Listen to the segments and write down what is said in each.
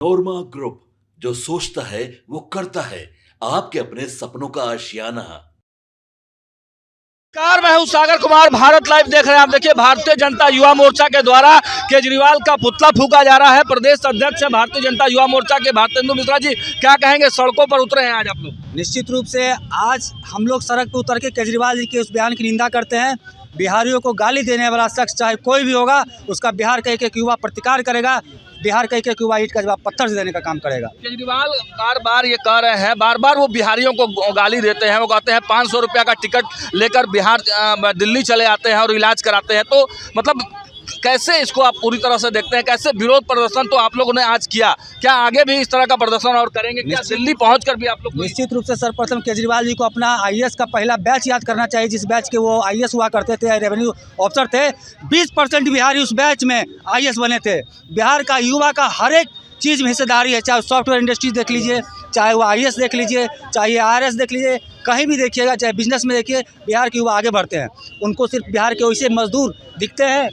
नोरमा group, जो सोचता है वो करता है। आपके अपने सपनों का आशियाना। नमस्कार, मैं हूं सागर कुमार। भारत लाइव देख रहे हैं आप। देखिए, भारतीय जनता युवा मोर्चा के द्वारा केजरीवाल का पुतला फूंका जा रहा है। प्रदेश अध्यक्ष है भारतीय जनता युवा मोर्चा के भारतेंदु मिश्रा जी, क्या कहेंगे? सड़कों पर उतरे हैं आज आप लोग। निश्चित रूप से आज हम लोग सड़क पर उतर के केजरीवाल जी के उस बयान की निंदा करते हैं। बिहारियों को गाली देने वाला शख्स चाहे कोई भी होगा, उसका बिहार का एक युवा प्रतिकार करेगा। बिहार का एक युवा ईंट का जवाब पत्थर से देने का काम करेगा। केजरीवाल बार बार ये कह रहे हैं, बार बार वो बिहारियों को गाली देते हैं। वो कहते हैं 500 रुपया का टिकट लेकर बिहार दिल्ली चले आते हैं और इलाज कराते हैं। तो मतलब कैसे इसको आप पूरी तरह से देखते हैं? कैसे विरोध प्रदर्शन तो आप लोगों ने आज किया, क्या आगे भी इस तरह का प्रदर्शन और करेंगे? क्या दिल्ली पहुंचकर भी आप लोग? निश्चित रूप से सर्वप्रथम केजरीवाल जी को अपना आईएएस का पहला बैच याद करना चाहिए, जिस बैच के वो आईएएस हुआ करते थे, रेवेन्यू ऑफिसर थे। 20% बिहारी उस बैच में आईएएस बने थे। बिहार का युवा का हर एक चीज़ में हिस्सेदारी है, चाहे सॉफ्टवेयर इंडस्ट्री देख लीजिए, चाहे वो आईएएस देख लीजिए, चाहे आरएस देख लीजिए, कहीं भी देखिएगा, चाहे बिजनेस में देखिए, बिहार के युवा आगे बढ़ते हैं। उनको सिर्फ बिहार के वैसे मजदूर दिखते हैं,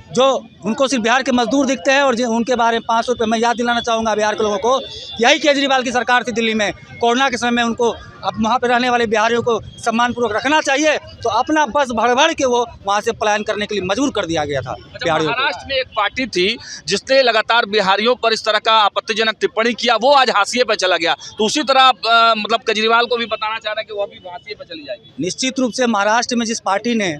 जो उनको सिर्फ बिहार के मजदूर दिखते हैं। और उनके बारे में 500 रुपये मैं याद दिलाना चाहूँगा बिहार के लोगों को। यही केजरीवाल की सरकार थी दिल्ली में कोरोना के समय में। उनको अब वहाँ पर रहने वाले बिहारियों को सम्मानपूर्वक रखना चाहिए, तो अपना बस भर के वो वहाँ से पलायन करने के लिए मजबूर कर दिया गया था बिहारियों को। महाराष्ट्र में एक पार्टी थी जिसने लगातार बिहारियों पर इस तरह का आपत्तिजनक टिप्पणी किया, वो आज हाशिए पर चला गया। तो उसी तरह मतलब केजरीवाल को भी बताना चाह रहे हैं कि वो भी हाशिए पर चली जाएगी। निश्चित रूप से महाराष्ट्र में जिस पार्टी ने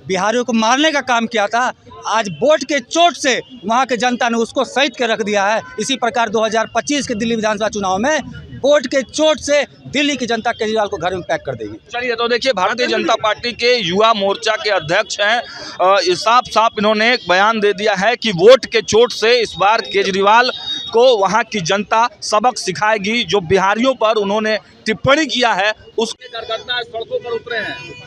बिहारियों को मारने का काम किया था, आज वोट के चोट से वहाँ के जनता ने उसको सहित के रख दिया है। इसी प्रकार 2025 के दिल्ली विधानसभा चुनाव में वोट के चोट से दिल्ली की जनता केजरीवाल को घर में पैक कर देगी। चलिए, तो देखिए, भारतीय जनता पार्टी के युवा मोर्चा के अध्यक्ष हैं, साफ साफ इन्होंने एक बयान दे दिया है कि वोट के चोट से इस बार केजरीवाल को वहाँ की जनता सबक सिखाएगी। जो बिहारियों पर उन्होंने टिप्पणी किया है उसके कार्यकर्ता सड़कों पर उतरे हैं।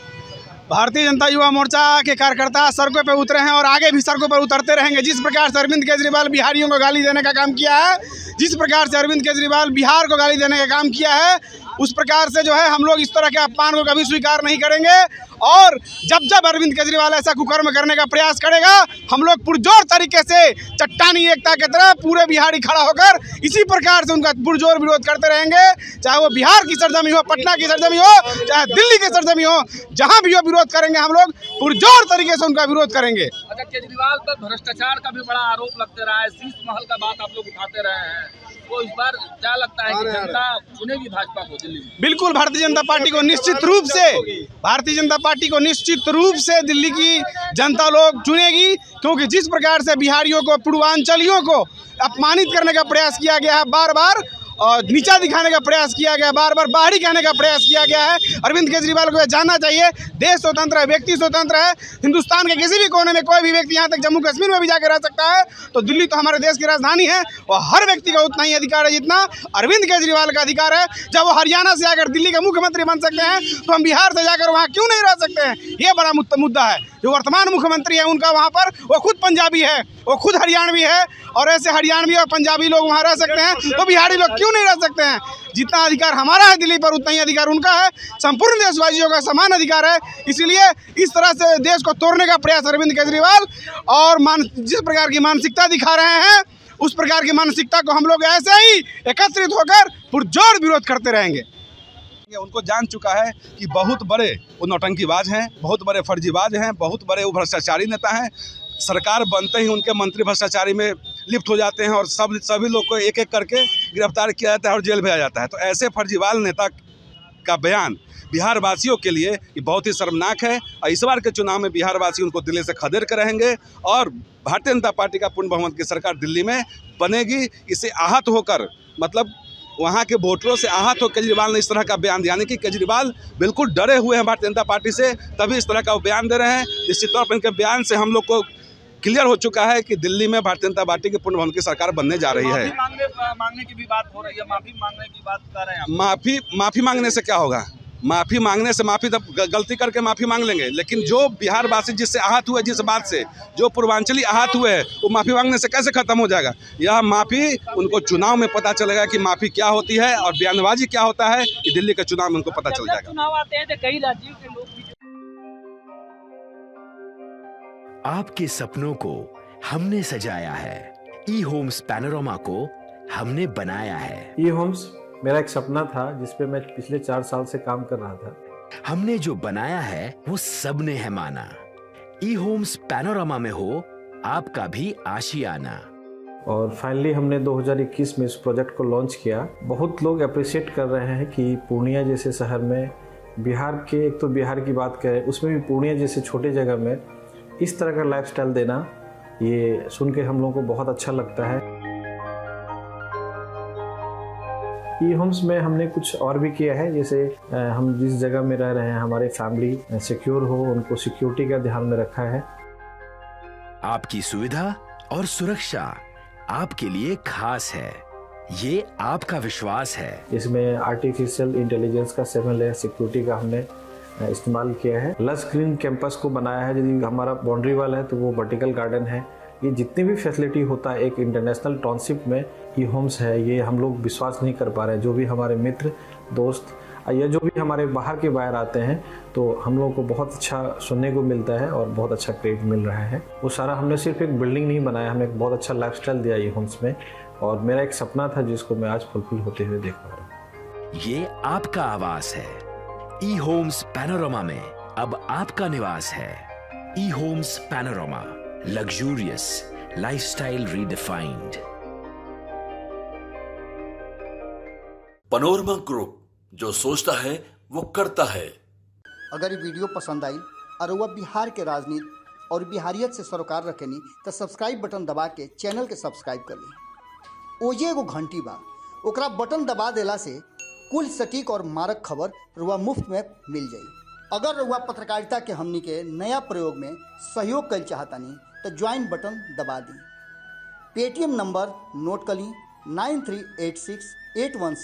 भारतीय जनता युवा मोर्चा के कार्यकर्ता सड़कों पर उतरे हैं और आगे भी सड़कों पर उतरते रहेंगे। जिस प्रकार से अरविंद केजरीवाल बिहारियों को गाली देने का काम किया है, जिस प्रकार से अरविंद केजरीवाल बिहार को गाली देने का काम किया है, उस प्रकार से जो है हम लोग इस तरह के अपमान को कभी स्वीकार नहीं करेंगे। और जब अरविंद केजरीवाल ऐसा कुकर्म करने का प्रयास करेगा, हम लोग पुरजोर तरीके से चट्टानी एकता की तरह पूरे बिहारी खड़ा होकर इसी प्रकार से उनका पुरजोर विरोध करते रहेंगे। चाहे वो बिहार की सरजमी हो, पटना की सरजमी हो, चाहे दिल्ली की सरजमी हो, जहां भी वो विरोध करेंगे हम लोग पुरजोर तरीके से उनका विरोध करेंगे। अच्छा, केजरीवाल पर भ्रष्टाचार का भी बड़ा आरोप लगते रहा है, शीश महल का बात आप लोग उठाते रहे हैं, तो इस बार क्या लगता है कि जनता चुनेगी भाजपा को दिल्ली में? बिल्कुल, भारतीय जनता पार्टी को निश्चित रूप से दिल्ली की जनता लोग चुनेगी, क्योंकि जिस प्रकार से बिहारियों को, पूर्वांचलियों को अपमानित करने का प्रयास किया गया है, बार बार और नीचा दिखाने का प्रयास किया गया, बार बार बाहरी कहने का प्रयास किया गया है। अरविंद केजरीवाल को यह जानना चाहिए, देश स्वतंत्र है, व्यक्ति स्वतंत्र है। हिंदुस्तान के किसी भी कोने में कोई भी व्यक्ति, यहाँ तक जम्मू कश्मीर में भी जाकर रह सकता है। तो दिल्ली तो हमारे देश की राजधानी है और हर व्यक्ति का उतना ही अधिकार है जितना अरविंद केजरीवाल का अधिकार है। जब वो हरियाणा से आकर दिल्ली के मुख्यमंत्री बन सकते हैं, तो हम बिहार से जाकर वहाँ क्यों नहीं रह सकते हैं? ये बड़ा मुद्दा है। जो वर्तमान मुख्यमंत्री है उनका वहाँ पर, वो खुद पंजाबी है, वो खुद हरियाणवी है, और ऐसे हरियाणवी और पंजाबी लोग वहाँ रह सकते हैं, तो बिहारी लोग क्यों नहीं रह सकते हैं? जितना अधिकार हमारा है दिल्ली पर, उतना ही अधिकार उनका है। संपूर्ण देशवासियों का समान अधिकार है। इसीलिए इस तरह से देश को तोड़ने का प्रयास अरविंद केजरीवाल और जिस प्रकार की मानसिकता दिखा रहे हैं, उस प्रकार की मानसिकता को हम लोग ऐसे ही एकत्रित होकर पुरजोर विरोध करते रहेंगे। उनको जान चुका है कि बहुत बड़े वो नौटंकीबाज हैं, बहुत बड़े फर्जीबाज हैं, बहुत बड़े वो भ्रष्टाचारी नेता हैं। सरकार बनते ही उनके मंत्री भ्रष्टाचारी में लिप्त हो जाते हैं और सभी लोग को एक एक करके गिरफ्तार किया जाता है और जेल भेजा जाता है। तो ऐसे फर्जीवाल नेता का बयान बिहार वासियों के लिए ये बहुत ही शर्मनाक है। और इस बार के चुनाव में बिहार वासी उनको दिल्ली से खदेड़ कर रहेंगे और भारतीय जनता पार्टी का पूर्ण बहुमत की सरकार दिल्ली में बनेगी। इससे आहत होकर, मतलब वहाँ के वोटरों से आहत हो केजरीवाल ने इस तरह का बयान दिया, यानी कि केजरीवाल बिल्कुल डरे हुए हैं भारतीय जनता पार्टी से, तभी इस तरह का वो बयान दे रहे हैं। निश्चित तौर पर इनके बयान से हम लोग को क्लियर हो चुका है कि दिल्ली में भारतीय जनता पार्टी की पूर्ण बहुमत की सरकार बनने जा रही है। मांगने की भी बात हो रही है, माफी मांगने की बात कर रहे हैं। माफी मांगने से क्या होगा? माफ़ी मांगने से, माफ़ी तब गलती करके माफ़ी मांग लेंगे, लेकिन जो बिहार वासी जिससे आहत हुए, जिस बात से जो पूर्वांचली आहत हुए हैं, वो माफ़ी मांगने से कैसे ख़त्म हो जाएगा? यह माफ़ी उनको चुनाव में पता चलेगा कि माफ़ी क्या होती है और बयानबाजी क्या होता है, कि दिल्ली के चुनाव में उनको पता चल जाएगा। चुनाव आते हैं तो कई राज्यों के लोग भी। आपके सपनों को हमने सजाया है, ई होम्स पैनोरामा को हमने बनाया है। ई होम्स मेरा एक सपना था जिस पे मैं पिछले 4 साल से काम कर रहा था। हमने जो बनाया है वो सबने है माना। ई होम्स पैनोरामा में हो आपका भी आशियाना। और फाइनली हमने 2021 में इस प्रोजेक्ट को लॉन्च किया। बहुत लोग अप्रिशिएट कर रहे हैं कि पूर्णिया जैसे शहर में, बिहार के, एक तो बिहार की बात करें उसमें भी पूर्णिया जैसे छोटे जगह में इस तरह का लाइफस्टाइल देना, ये सुन के हम लोगों को बहुत अच्छा लगता है। ई होम्स में हमने कुछ और भी किया है, जैसे हम जिस जगह में रह रहे हैं हमारे फैमिली सिक्योर हो, उनको सिक्योरिटी का ध्यान में रखा है। आपकी सुविधा और सुरक्षा आपके लिए खास है, ये आपका विश्वास है। इसमें आर्टिफिशियल इंटेलिजेंस का 7 लेयर सिक्योरिटी का हमने इस्तेमाल किया है। लस ग्रीन कैंपस को बनाया है। यदि हमारा बाउंड्री वाल है तो वो वर्टिकल गार्डन है। ये जितनी भी फैसिलिटी होता है एक इंटरनेशनल टाउनशिप में ई होम्स है, ये हम लोग विश्वास नहीं कर पा रहे हैं। जो भी हमारे मित्र दोस्त या जो भी हमारे बाहर के बाहर आते हैं तो हम लोगों को बहुत अच्छा सुनने को मिलता है और बहुत अच्छा क्रेडिट मिल रहा है। वो सारा हमने सिर्फ एक बिल्डिंग नहीं बनाया, हमें एक बहुत अच्छा लाइफस्टाइल दिया ई होम्स में, और मेरा एक सपना था जिसको मैं आज फुलफिल होते हुए देख पा रहा हूँ। ये आपका आवास है। ई होम्स पैनोरामा में अब आपका निवास है। E homes Panorama, luxurious lifestyle redefined. Panorama group, जो सोचता है वो करता है। अगर ये वीडियो पसंद आई और वह बिहार के राजनीति और बिहारियत से सरोकार रखेनी तो सब्सक्राइब बटन दबा के चैनल के सब्सक्राइब कर ली। ओजे एगो घंटी बा, ओकरा बटन दबा देला से कुल सटीक और मारक खबर रुआ मुफ्त में मिल जाई। अगर रुआ पत्रकारिता के हमनी के नया प्रयोग में सहयोग कर चाहतानी तो ज्वाइन बटन दबा दी। पेटीएम नंबर नोट कर ली 938681